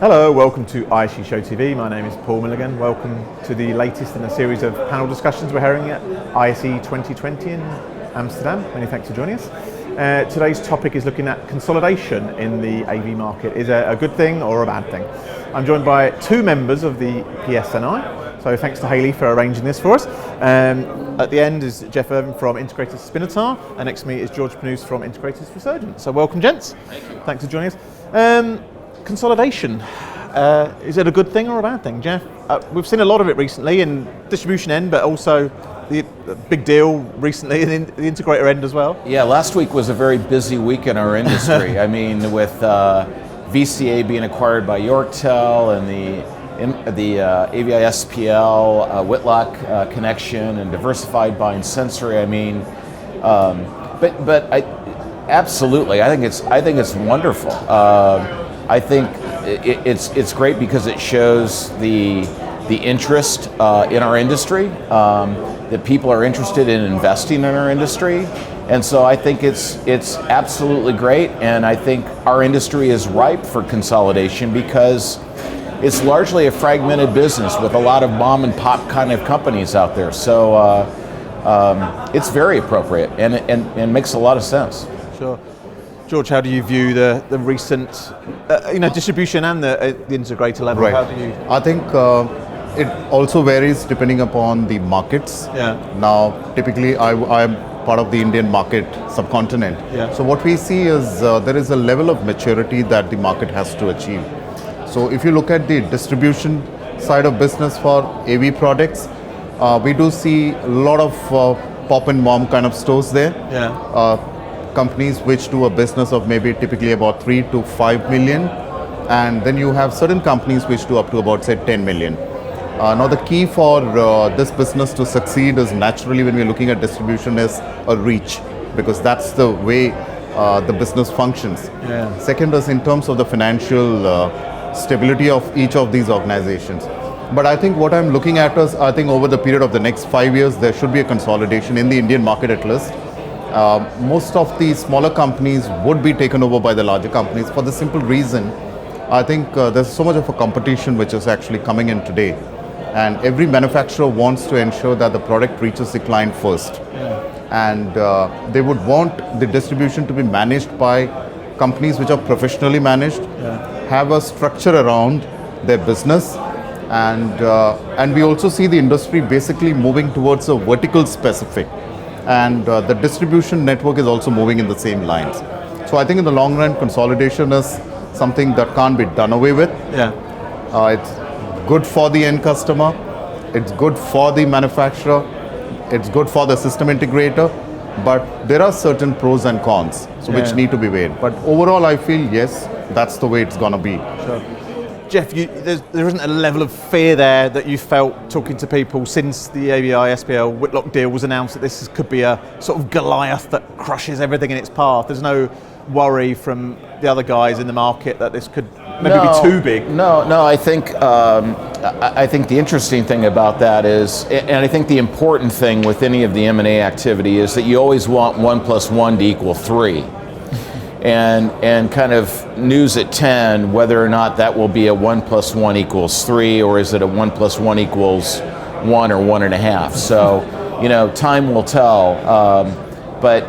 Hello, welcome to ISE Show TV. My name is Paul Milligan. Welcome to the latest in a series of panel discussions we're having at ISE 2020 in Amsterdam. Many thanks for joining us. Today's topic is looking at consolidation in the AV market. Is it a good thing or a bad thing? I'm joined by two members of the PSNI, so thanks to Hayley for arranging this for us. At the end is Jeff Irvin from integrators Spinitar, and next to me is George Punnoose from integrators Resurgent. So welcome, gents. Thank you. Thanks for joining us. Consolidation, is it a good thing or a bad thing, Jeff? We've seen a lot of it recently in distribution end, but also the big deal recently in the integrator end as well. Yeah, last week was a very busy week in our industry. I mean, with VCA being acquired by Yorktel and the AVI SPL, Whitlock connection, and Diversified buying Sensory. I mean, absolutely, I think it's wonderful. I think it's great because it shows the interest in our industry, that people are interested in investing in our industry, and so I think it's absolutely great, and I think our industry is ripe for consolidation because it's largely a fragmented business with a lot of mom and pop kind of companies out there. So it's very appropriate and makes a lot of sense. Sure. George, how do you view the recent distribution and the integrator level? Right. How do you? I think it also varies depending upon the markets. Yeah. Now, typically, I'm part of the Indian market subcontinent. Yeah. So what we see is there is a level of maturity that the market has to achieve. So if you look at the distribution side of business for AV products, we do see a lot of pop and mom kind of stores there. Yeah. Companies which do a business of maybe typically about 3 to 5 million, and then you have certain companies which do up to about say 10 million. Now the key for this business to succeed is naturally when we're looking at distribution is a reach, because that's the way the business functions. Yeah. Second is in terms of the financial stability of each of these organizations. But I think what I'm looking at is, I think over the period of the next 5 years, there should be a consolidation in the Indian market at least. Most of the smaller companies would be taken over by the larger companies for the simple reason, I think there's so much of a competition which is actually coming in today, and every manufacturer wants to ensure that the product reaches the client first. Yeah. And they would want the distribution to be managed by companies which are professionally managed, have a structure around their business, and we also see the industry basically moving towards a vertical specific. And the distribution network is also moving in the same lines. So I think in the long run, consolidation is something that can't be done away with. Yeah. It's good for the end customer, it's good for the manufacturer, it's good for the system integrator, but there are certain pros and cons which need to be weighed. But overall, I feel yes, that's the way it's going to be. Sure. Jeff, there isn't a level of fear there that you felt talking to people since the AVI SPL Whitlock deal was announced that this could be a sort of Goliath that crushes everything in its path? There's no worry from the other guys in the market that this could maybe be too big? No. I think the interesting thing about that is, and I think the important thing with any of the M&A activity is that you always want 1 + 1 to equal 3. And kind of news at 10 whether or not that will be a 1 + 1 = 3, or is it a 1 + 1 = 1 or 1.5. So time will tell, but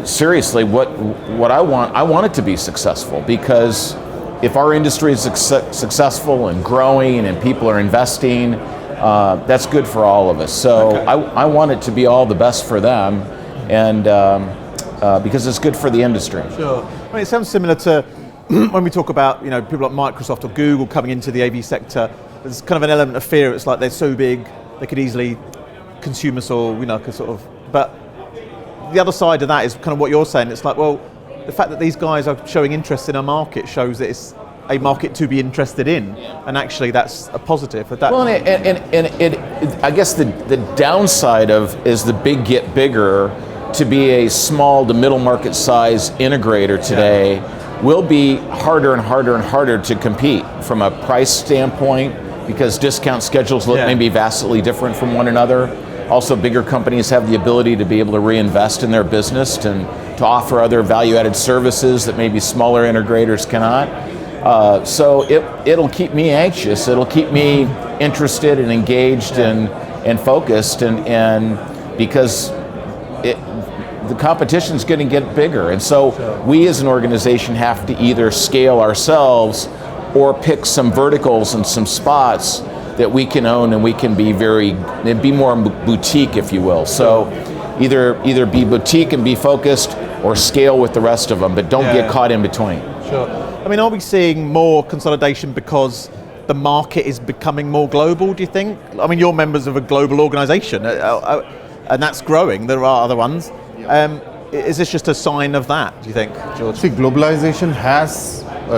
seriously, what I want it to be successful, because if our industry is successful and growing and people are investing, that's good for all of us. So okay. I want it to be all the best for them, and because it's good for the industry. Sure. I mean, it sounds similar to when we talk about people like Microsoft or Google coming into the AV sector. There's kind of an element of fear. It's like they're so big they could easily consume us all, sort of. But the other side of that is kind of what you're saying. It's like, well, the fact that these guys are showing interest in a market shows that it's a market to be interested in, and actually that's a positive. Well, and I guess the downside is the big get bigger. To be a small to middle market size integrator today will be harder and harder and harder to compete from a price standpoint, because discount schedules look maybe vastly different from one another. Also, bigger companies have the ability to be able to reinvest in their business and to offer other value-added services that maybe smaller integrators cannot. So it'll keep me anxious. It'll keep me interested and engaged and focused, and because the competition's going to get bigger, and so we as an organization have to either scale ourselves or pick some verticals and some spots that we can own, and we can be more boutique, if you will. So either be boutique and be focused, or scale with the rest of them, but don't get caught in between. Sure. I mean, are we seeing more consolidation because the market is becoming more global, do you think? I mean, you're members of a global organization, and that's growing. There are other ones. Is this just a sign of that, do you think, George? See, globalization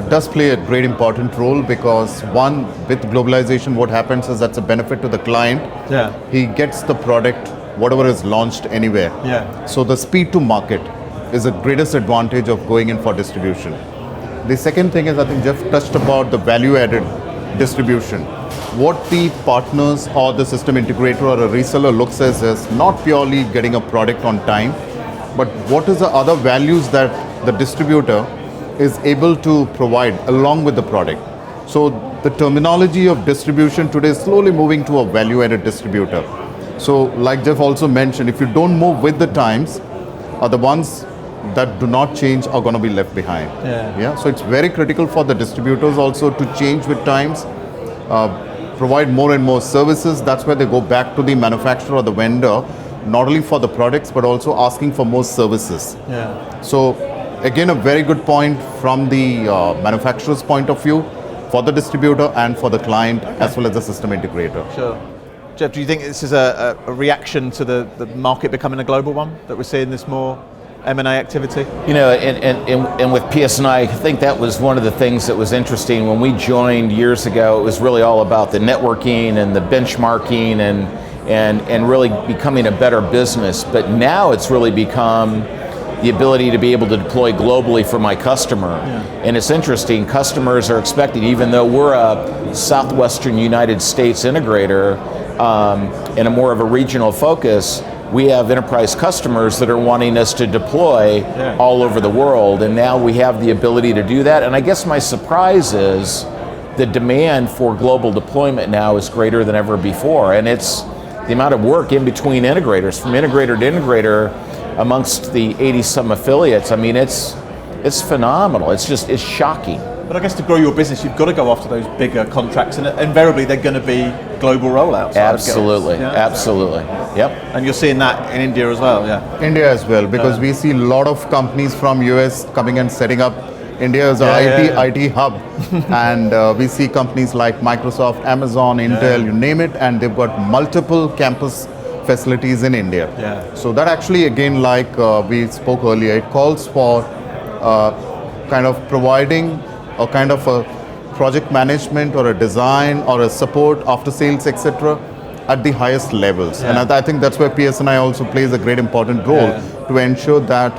does play a great important role, because one, with globalization, what happens is that's a benefit to the client. Yeah. He gets the product, whatever is launched anywhere. Yeah. So the speed to market is the greatest advantage of going in for distribution. The second thing is, I think Jeff touched about the value-added distribution. What the partners or the system integrator or a reseller looks at is not purely getting a product on time, but what is the other values that the distributor is able to provide along with the product. So the terminology of distribution today is slowly moving to a value-added distributor. So like Jeff also mentioned, if you don't move with the times, are the ones that do not change are going to be left behind. Yeah. So it's very critical for the distributors also to change with times, provide more and more services. That's where they go back to the manufacturer or the vendor, not only for the products, but also asking for more services. Yeah. So again, a very good point from the manufacturer's point of view, for the distributor and for the client, as well as the system integrator. Sure. Jeff, do you think this is a reaction to the market becoming a global one, that we're seeing this more M&A activity? You know, and with PSNI, I think that was one of the things that was interesting. When we joined years ago, it was really all about the networking and the benchmarking and really becoming a better business. But now it's really become the ability to be able to deploy globally for my customer. Yeah. And it's interesting, customers are expecting, even though we're a Southwestern United States integrator and a more of a regional focus, we have enterprise customers that are wanting us to deploy all over the world, and now we have the ability to do that. And I guess my surprise is the demand for global deployment now is greater than ever before, and it's the amount of work in between integrators, from integrator to integrator, amongst the 80 some affiliates. I mean, it's phenomenal. It's shocking. But I guess to grow your business, you've got to go after those bigger contracts, and invariably they're going to be global rollouts. Absolutely, absolutely. Yep. And you're seeing that in India as well, yeah? India as well, because we see a lot of companies from US coming and setting up India as an IT hub. And we see companies like Microsoft, Amazon, Intel, you name it, and they've got multiple campus facilities in India. Yeah. So that actually, again, like we spoke earlier, it calls for kind of providing a kind of a project management or a design or a support after sales, etc., at the highest levels. And I think that's where PSNI also plays a great important role to ensure that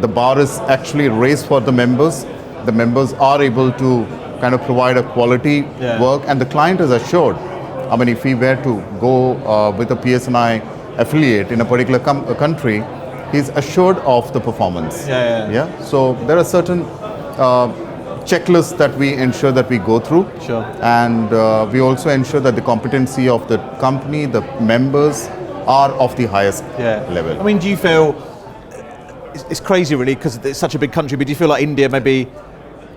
the bar is actually raised for the members. The members are able to kind of provide a quality work, and the client is assured. I mean, if we were to go with a PSNI affiliate in a particular country, he's assured of the performance. So there are certain checklists that we ensure that we go through. Sure. And we also ensure that the competency of the company, the members, are of the highest level. I mean, do you feel, it's crazy really, because it's such a big country, but do you feel like India maybe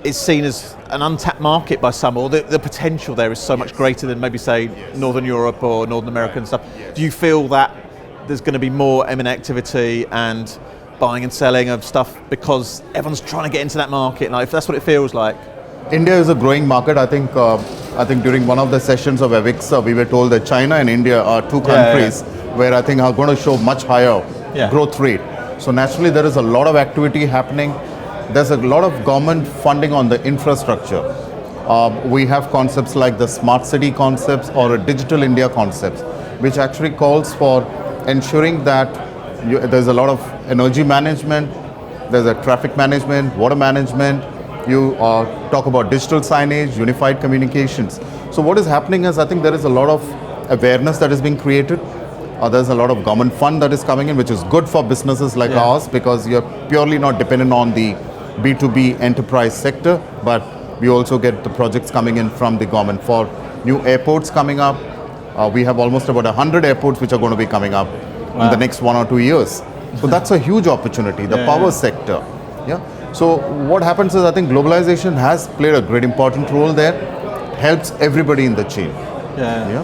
is seen as an untapped market by some, or the potential there is so much greater than maybe, say, Northern Europe or Northern America and stuff? Do you feel that there's going to be more M&A activity and buying and selling of stuff because everyone's trying to get into that market? Like, if that's what it feels like. India is a growing market. I think during one of the sessions of AVIXA, we were told that China and India are two countries where I think are going to show much higher growth rate. So naturally, there is a lot of activity happening. There's a lot of government funding on the infrastructure. We have concepts like the smart city concepts or a digital India concepts, which actually calls for ensuring that there's a lot of energy management, there's a traffic management, water management. You talk about digital signage, unified communications. So what is happening is, I think there is a lot of awareness that is being created. There's a lot of government fund that is coming in, which is good for businesses like ours, because you're purely not dependent on the B2B enterprise sector, but We also get the projects coming in from the government for new airports coming up. We have almost about 100 airports which are going to be coming up in the next 1 or 2 years. So that's a huge opportunity, the power sector. Yeah. So what happens is I think globalization has played a great important role there, helps everybody in the chain. Yeah.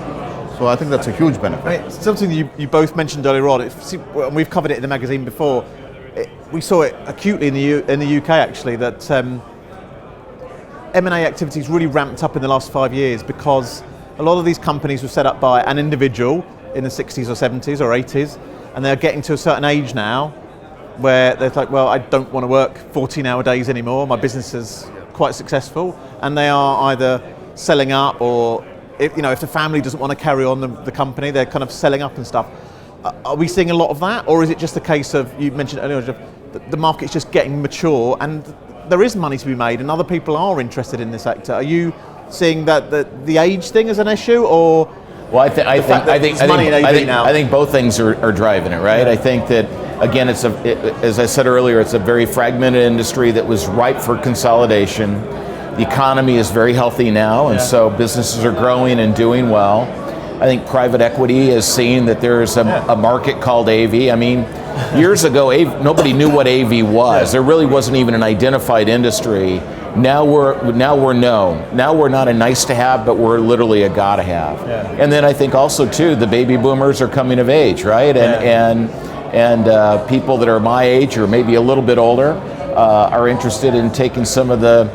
So I think that's a huge benefit. I mean, it's something you both mentioned earlier on. And we've covered it in the magazine before. We saw it acutely in the UK actually, that M&A activities really ramped up in the last 5 years because a lot of these companies were set up by an individual in the 60s or 70s or 80s, and they're getting to a certain age now where they're like, well, I don't want to work 14-hour days anymore, my business is quite successful, and they are either selling up, or if the family doesn't want to carry on the company, they're kind of selling up and stuff. Are we seeing a lot of that, or is it just a case of, you mentioned earlier, the market's just getting mature and there is money to be made and other people are interested in this sector? Are you seeing that the age thing is an issue, or? Well, I think both things are driving it, right? Yeah. I think that, again, as I said earlier, it's a very fragmented industry that was ripe for consolidation. The economy is very healthy now, and so businesses are growing and doing well. I think private equity is seeing that there's a market called AV. I mean, years ago, nobody knew what AV was. Yeah. There really wasn't even an identified industry. Now we're known. Now we're not a nice to have, but we're literally a gotta have. Yeah. And then I think also too, the baby boomers are coming of age, right? And people that are my age or maybe a little bit older are interested in taking some of the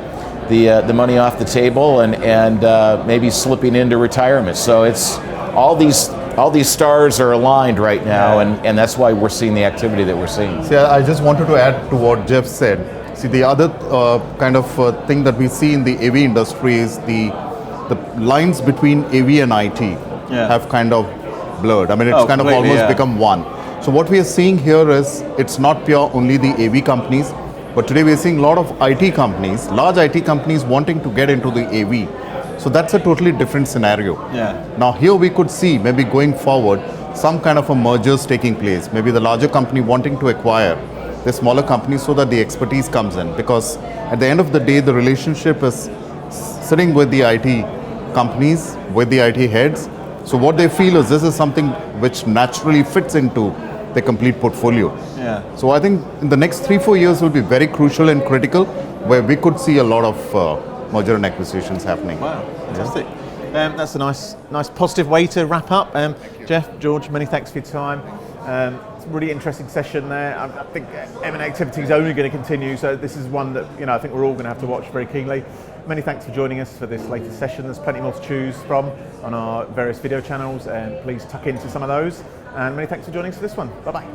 money off the table and maybe slipping into retirement. So it's all these stars are aligned right now, and that's why we're seeing the activity that we're seeing. See, I just wanted to add to what Jeff said. See, the other kind of thing that we see in the AV industry is the lines between AV and IT have kind of blurred. I mean, it's kind of almost become one. So what we are seeing here is it's not pure only the AV companies, but today we are seeing a lot of IT companies, large IT companies wanting to get into the AV. So that's a totally different scenario. Yeah. Now here we could see maybe going forward some kind of a mergers taking place. Maybe the larger company wanting to acquire the smaller companies so that the expertise comes in. Because at the end of the day, the relationship is sitting with the IT companies, with the IT heads. So what they feel is this is something which naturally fits into the complete portfolio. Yeah. So I think in the next 3-4 years will be very crucial and critical, where we could see a lot of merger and acquisitions happening. Wow, fantastic. That's a nice positive way to wrap up. Jeff, George, many thanks for your time. It's a really interesting session there. I think M&A activity is only going to continue, so this is one that I think we're all going to have to watch very keenly. Many thanks for joining us for this latest session. There's plenty more to choose from on our various video channels, and please tuck into some of those. And many thanks for joining us for this one. Bye-bye.